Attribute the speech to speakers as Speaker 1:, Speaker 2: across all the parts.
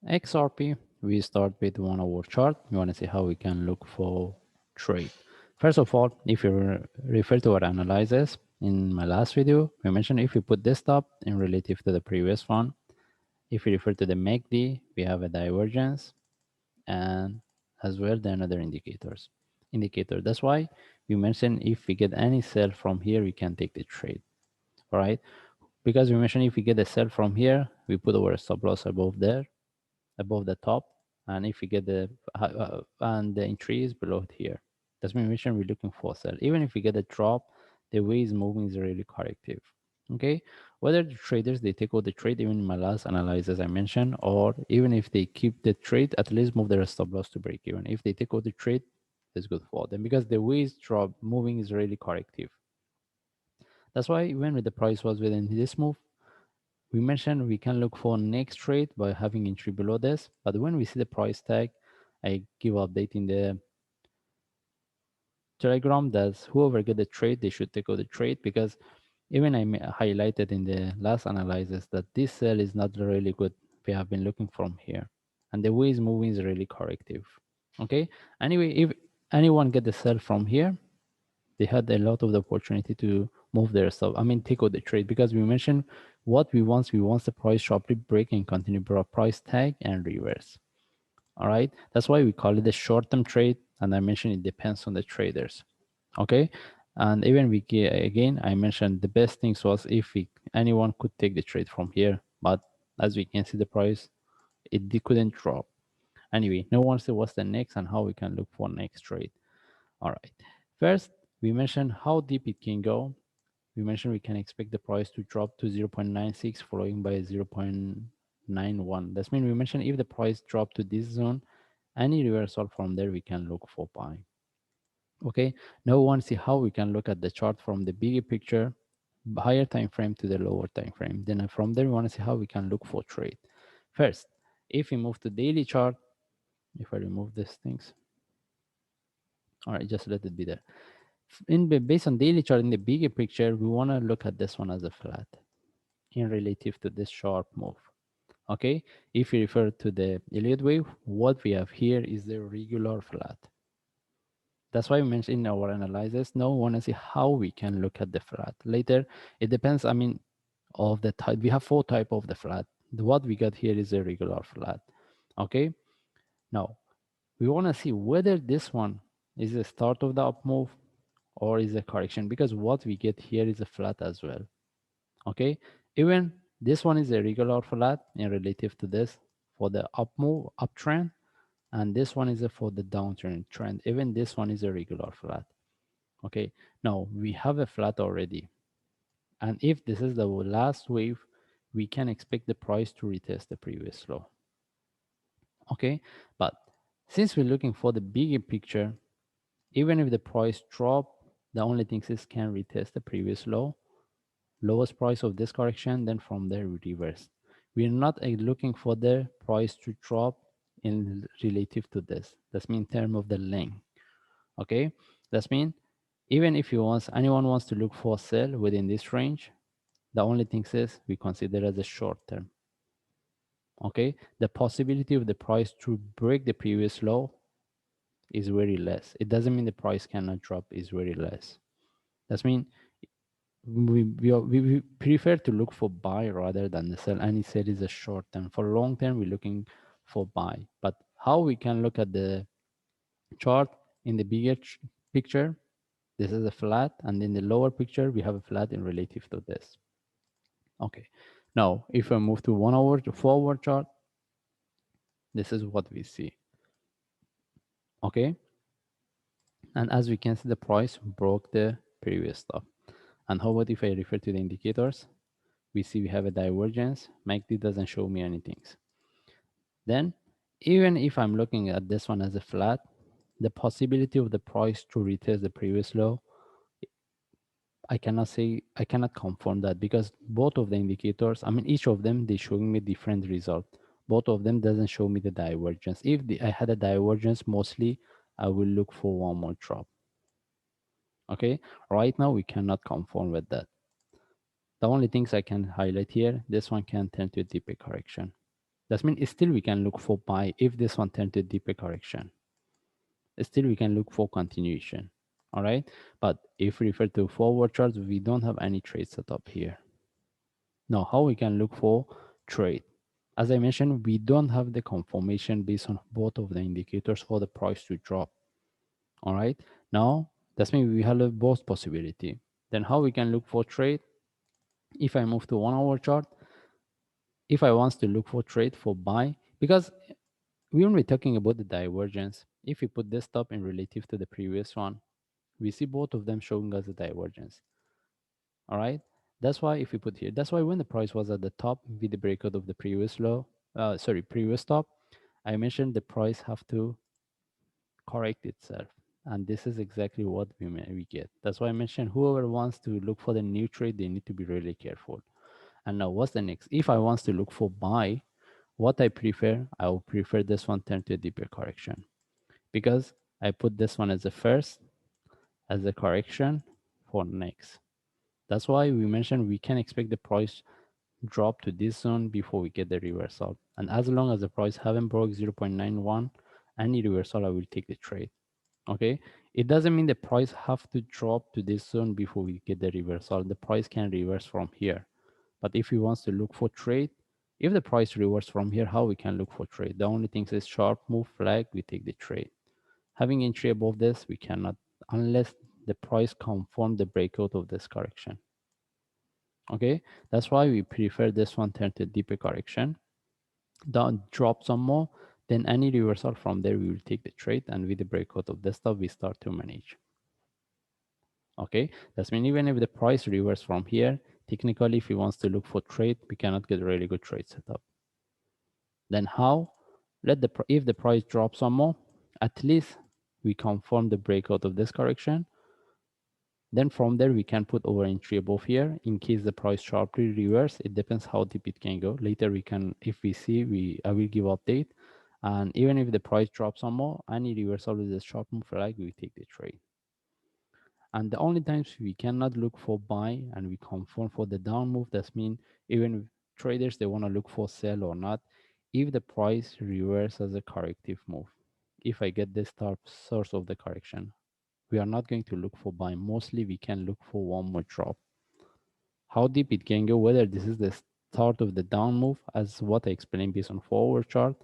Speaker 1: XRP, we start with 1 hour chart. We want to see how we can look for trade. First of all, if you refer to our analysis in my last video, we mentioned if we put this stop in relative to the previous one, if we refer to the MACD, we have a divergence and as well the another indicator. That's why we mentioned if we get any sell from here, we can take the trade. All right. Because we mentioned if we get a sell from here, we put our stop loss above there, above the top, and if we get the and the entry is below here, that's when we mentioned we're looking for sell. Even if we get a drop, the way it's moving is really corrective. Okay, whether the traders they take out the trade, even in my last analysis I mentioned, or even if they keep the trade, at least move their stop loss to break even. If they take out the trade, it's good for them because the way it's drop moving is really corrective. That's why even when the price was within this move, we mentioned we can look for next trade by having entry below this, but when we see the price tag, I give update in the Telegram that whoever get the trade, they should take out the trade because even I highlighted in the last analysis that this sell is not really good. We have been looking from here, and the way it's moving is really corrective. Okay. Anyway, if anyone get the sell from here, they had a lot of the opportunity to move their stuff. I mean, take out the trade because we mentioned what we want the price sharply break and continue price tag and reverse. All right, that's why we call it a short-term trade. And I mentioned it depends on the traders. Okay, and even we again I mentioned the best things was if anyone could take the trade from here, but as we can see the price it couldn't drop. Anyway, no one said what's the next and how we can look for next trade. All right. First, we mentioned how deep it can go. We mentioned we can expect the price to drop to 0.96 following by 0.91. That's mean we mentioned if the price drop to this zone, any reversal from there we can look for buying. Okay. Now we want to see how we can look at the chart from the bigger picture, higher time frame to the lower time frame. Then from there we want to see how we can look for trade. First, if we move to daily chart, if I remove these things, all right, just let it be there. Based on daily chart in the bigger picture, we want to look at this one as a flat in relative to this sharp move. Okay, if we refer to the Elliott wave, what we have here is the regular flat. That's why we mentioned in our analysis. Now we want to see how we can look at the flat later. It depends. I mean, of the type. We have 4 type of the flat. What we got here is a regular flat. Okay. Now we want to see whether this one is the start of the up move or is a correction, because what we get here is a flat as well. Okay, even this one is a regular flat in relative to this for the up move uptrend, and this one is a for the downtrend trend. Even this one is a regular flat. Okay, now we have a flat already, and if this is the last wave, we can expect the price to retest the previous low. Okay, but since we're looking for the bigger picture, even if the price drop, the only thing is can retest the previous low, lowest price of this correction, then from there we reverse. We are not looking for the price to drop in relative to this. That's mean in terms of the length. Okay, that's mean even if anyone wants to look for a sell within this range, the only thing is we consider as a short term. Okay, the possibility of the price to break the previous low is very less. It doesn't mean the price cannot drop, is very less. That's mean we prefer to look for buy rather than the sell. Any sell is a short term. For long term, we're looking for buy. But how we can look at the chart in the bigger picture, this is a flat, and in the lower picture, we have a flat in relative to this. Okay. Now, if I move to 1 hour forward chart, this is what we see. Okay. And as we can see, the price broke the previous stop. And how about if I refer to the indicators? We see we have a divergence. MACD doesn't show me anything. Then, even if I'm looking at this one as a flat, the possibility of the price to retest the previous low, I cannot confirm that because both of the indicators, I mean, each of them, they're showing me different result. Both of them doesn't show me the divergence. If I had a divergence, mostly I will look for one more drop. Okay, right now we cannot confirm with that. The only things I can highlight here, this one can turn to a deeper correction. That means still we can look for buy if this one turns to deeper correction. Still we can look for continuation. All right. But if we refer to forward charts, we don't have any trade set up here. Now, how we can look for trade? As I mentioned, we don't have the confirmation based on both of the indicators for the price to drop. All right. Now, that's means we have both possibility. Then how we can look for trade? If I move to 1 hour chart, if I want to look for trade for buy, because we won't be talking about the divergence. If we put this top in relative to the previous one, we see both of them showing us a divergence. All right. That's why if we put here, that's why when the price was at the top with the breakout of the previous low, previous top, I mentioned the price have to correct itself. And this is exactly what we get. That's why I mentioned whoever wants to look for the new trade, they need to be really careful. And now what's the next? If I want to look for buy, what I prefer, I will prefer this one turn to a deeper correction, because I put this one as the first, as a correction for next. That's why we mentioned we can expect the price drop to this zone before we get the reversal. And as long as the price haven't broke 0.91, any reversal, I will take the trade. Okay, it doesn't mean the price have to drop to this zone before we get the reversal. The price can reverse from here. But if we want to look for trade, if the price reverse from here, how we can look for trade? The only thing is sharp move flag, we take the trade. Having entry above this, we cannot, unless the price confirm the breakout of this correction. Okay, that's why we prefer this one turn to deeper correction, down drop some more, then any reversal from there we will take the trade, and with the breakout of this stuff we start to manage. Okay, that's mean even if the price reverse from here, technically if he wants to look for trade, we cannot get a really good trade setup. Then how? If the price drops some more, at least we confirm the breakout of this correction. Then from there we can put our entry above here in case the price sharply reverse. It depends how deep it can go. Later we can, if we see, I will give update. And even if the price drops some more, any reversal with a sharp move flag, we take the trade. And the only times we cannot look for buy and we confirm for the down move, that's mean even traders, they want to look for sell or not, if the price reverse as a corrective move. If I get this top source of the correction, we are not going to look for buy. Mostly we can look for one more drop. How deep it can go, whether this is the start of the down move, as what I explained based on forward chart,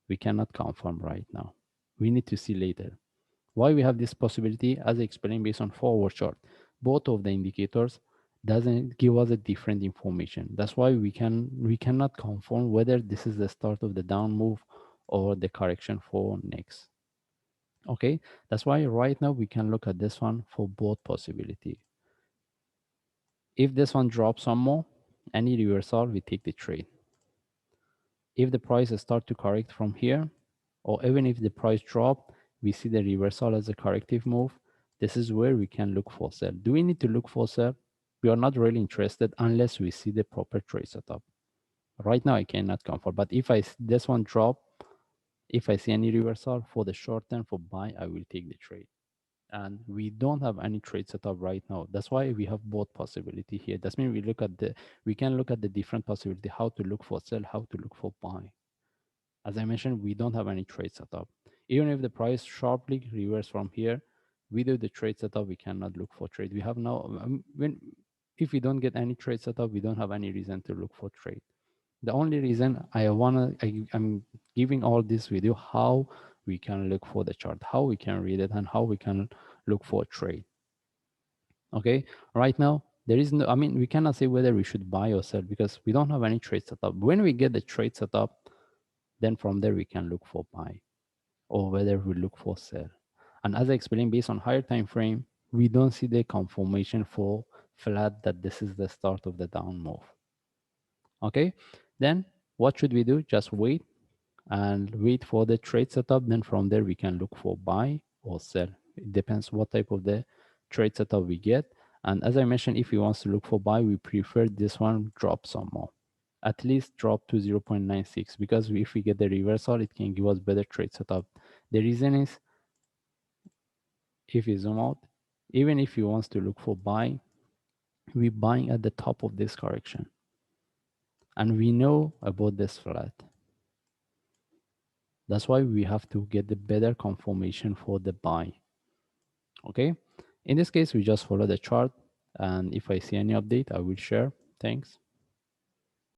Speaker 1: we cannot confirm right now. We need to see later. Why we have this possibility? As I explained based on forward chart, both of the indicators doesn't give us a different information. That's why we cannot confirm whether this is the start of the down move or the correction for next. Okay, that's why right now we can look at this one for both possibility. If this one drops some more, any reversal, we take the trade. If the price start to correct from here, or even if the price drop, we see the reversal as a corrective move. This is where we can look for sell. Do we need to look for sell? We are not really interested unless we see the proper trade setup. Right now, I cannot confirm, but if this one drop, if I see any reversal for the short term for buy, I will take the trade. And we don't have any trade setup right now. That's why we have both possibility here. That's mean we can look at the different possibility, how to look for sell, how to look for buy. As I mentioned, we don't have any trade setup. Even if the price sharply reverse from here, without the trade setup, we cannot look for trade. We have now, if we don't get any trade setup, we don't have any reason to look for trade. The only reason I'm giving all this video, how we can look for the chart, how we can read it, and how we can look for trade. Okay, right now, there is no, I mean, we cannot say whether we should buy or sell because we don't have any trade setup. When we get the trade setup, then from there we can look for buy or whether we look for sell. And as I explained, based on higher time frame, we don't see the confirmation for flat that this is the start of the down move. Okay, then what should we do? Just wait and wait for the trade setup. Then from there we can look for buy or sell. It depends what type of the trade setup we get. And as I mentioned, if we want to look for buy, we prefer this one drop some more, at least drop to 0.96, because if we get the reversal, it can give us better trade setup. The reason is, if you zoom out, even if you want to look for buy, we buying at the top of this correction, and we know about this flat. That's why we have to get the better confirmation for the buy. Okay. In this case, we just follow the chart. And if I see any update, I will share. Thanks.